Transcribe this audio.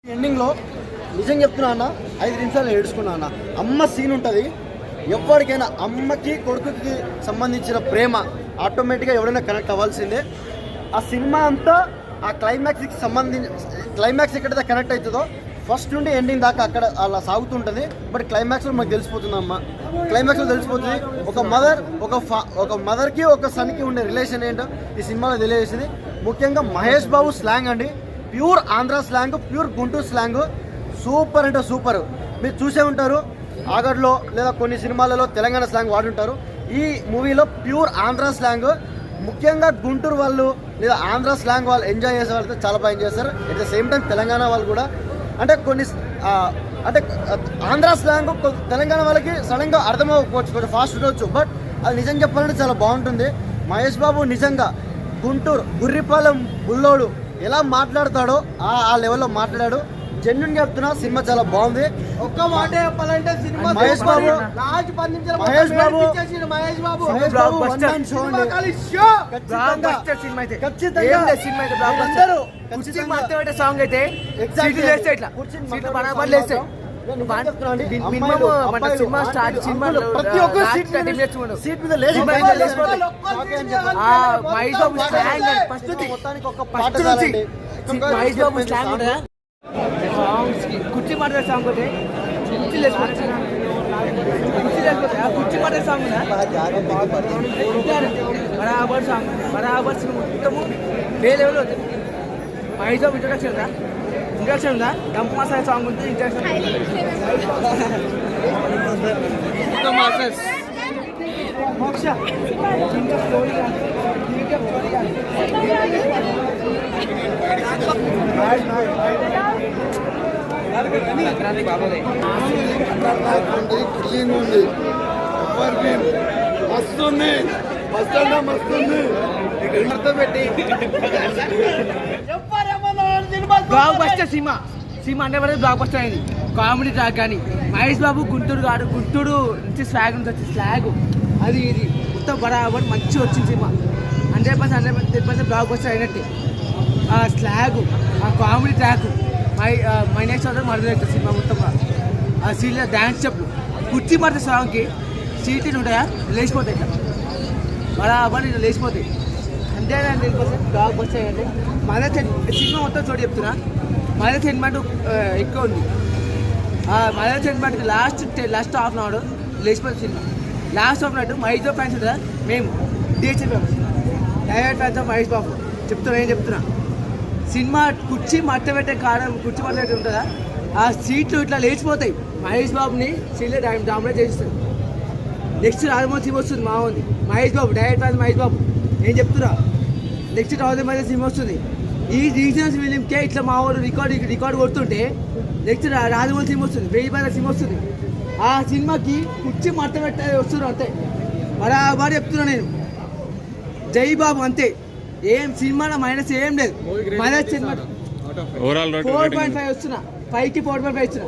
ఎండింగ్లో నిజం చెప్తున్నా అన్న 5 నిమిషాలు ఏడుచుకున్నా అన్న. అమ్మ సీన్ ఉంటుంది. ఎవరికైనా అమ్మకి కొడుకుకి సంబంధించిన ప్రేమ ఆటోమేటిక్గా ఎవరైనా కనెక్ట్ అవ్వాల్సిందే. ఆ సినిమా అంతా ఆ క్లైమాక్స్కి క్లైమాక్స్ ఎక్కడైతే కనెక్ట్ అవుతుందో ఫస్ట్ నుండి ఎండింగ్ దాకా అక్కడ అలా సాగుతుంటుంది. బట్ క్లైమాక్స్లో మనకు తెలిసిపోతుంది. అమ్మ క్లైమాక్స్లో తెలిసిపోతుంది. ఒక మదర్కి ఒక సన్కి ఉండే రిలేషన్ ఏంటో ఈ సినిమాలో తెలియజేసింది. ముఖ్యంగా మహేష్ బాబు స్లాంగ్ అండి, pure Andhra slang, pure Guntur slang, super అంటే సూపర్. మీరు చూసే ఉంటారు ఆగడ్లో లేదా కొన్ని సినిమాలలో తెలంగాణ స్లాంగ్ వాడుంటారు. ఈ మూవీలో ప్యూర్ ఆంధ్ర స్లాంగ్, ముఖ్యంగా గుంటూరు వాళ్ళు లేదా ఆంధ్ర స్లాంగ్ వాళ్ళు ఎంజాయ్ చేసే వాళ్ళతో చాలా బాగా ఎంజాయ్ చేస్తారు. At the same time Telangana వాళ్ళు కూడా అంటే అంటే ఆంధ్ర స్లాంగ్ తెలంగాణ వాళ్ళకి సడన్గా అర్థమవ్వకపోవచ్చు, కొంచెం ఫాస్ట్ ఉండవచ్చు. బట్ అది నిజం చెప్పాలంటే చాలా బాగుంటుంది. మహేష్ బాబు నిజంగా గుంటూరు గుర్రిపాలెం బుల్లోడు ఎలా మాట్లాడతాడో ఆ లెవెల్లో మాట్లాడాడు. జెన్యున్ చెప్తున్నా, సినిమా చాలా బాగుంది. ఒక్క మాట చెప్పాలంటే సినిమా మహేష్ బాబు సాంగ్ అయితే ప్రతి ఒక్క సీట్ మీద లేచి మొత్తానికి ఒక పాట మహేష్ బాబు స్లాంగ్ కుర్చీ మాట్లాడే సాంగ్ ఒకటి కుర్చీ మాట్లాడే సాంగ్ బరాబర్ సాంగ్, బరాబర్ సినిమా మొత్తము వే లెవెల్ ఉంది. మహేష్ బాబు ఇంట్రడక్షన్ ఉందా డంప్ మసాలా సాంగ్ ఉంది. మస్తుంది బ్లాక్ బస్టర్ సినిమా అంటే బ్లాక్ బస్టర్ అయింది. కామెడీ ట్రాక్ కానీ మహేష్ బాబు గుంటూరు నుంచి స్లాగ్ నుంచి వచ్చి స్లాగ్ అది ఇది మొత్తం బరాబర్ మంచిగా వచ్చింది సినిమా. 100% బ్లాక్ బస్టర్ అయినట్టే. ఆ స్లాగ్, ఆ comedy track, my next order మరదలేదు సినిమా మొత్తం. ఆ సీన్లో డ్యాన్స్ చెప్పు కుర్చీ పడితే సాంగ్కి సీట్లు ఉంటాయా లేచిపోతాయి, ఇట్లా బరాబర్ ఇట్లా లేచిపోతాయి. అంతేనా 100% బ్లాక్ బస్టర్ అయ్యండి. సినిమా మొత్తం చోటు చెప్తున్నా, మదర్ సెంటిమెంట్ ఎక్కువ ఉంది. మదర్ సెంటిమెంట్కి లాస్ట్ హాఫ్ అన్ అవర్ లేచిపోతుంది cinema. Last half an hour Mahesh Babu fans కదా, మేము DHL fans, direct fans of Mahesh Babu ఏం చెప్తున్నా. సినిమా కుర్చీ మట్టబెట్టే కారణం కుర్చీ మట్టబెట్టి ఉంటుందా, ఆ సీట్లు ఇట్లా లేచిపోతాయి. మహేష్ బాబుని సీట్లో డామినేట్ చేస్తుంది. నెక్స్ట్ రాజమౌళి సినిమా వస్తుంది, మా ఉంది మహేష్ బాబు డైరెక్ట్ ఫ్యాన్స్ మహేష్ బాబు ఏం చెప్తున్నా. నెక్స్ట్ రాజమౌళి సినిమా వస్తుంది. ఈ రీజనల్స్ ఫిలింకే ఇట్లా మా వాళ్ళు రికార్డ్ కొడుతుంటే నెక్స్ట్ రాజమౌళి సినిమా వస్తుంది, 1000 సినిమా వస్తుంది. ఆ సినిమాకి కుర్చీ మట్టబెట్టే వస్తున్నారు అంతే. బరాబర్ చెప్తున్నా నేను, జై బాబు అంతే. ఏం సినిమా మైనస్ ఏం లేదు. మైనస్ సినిమా 4.5 వస్తున్నా, 5కి 4.5 ఇస్తున్నా.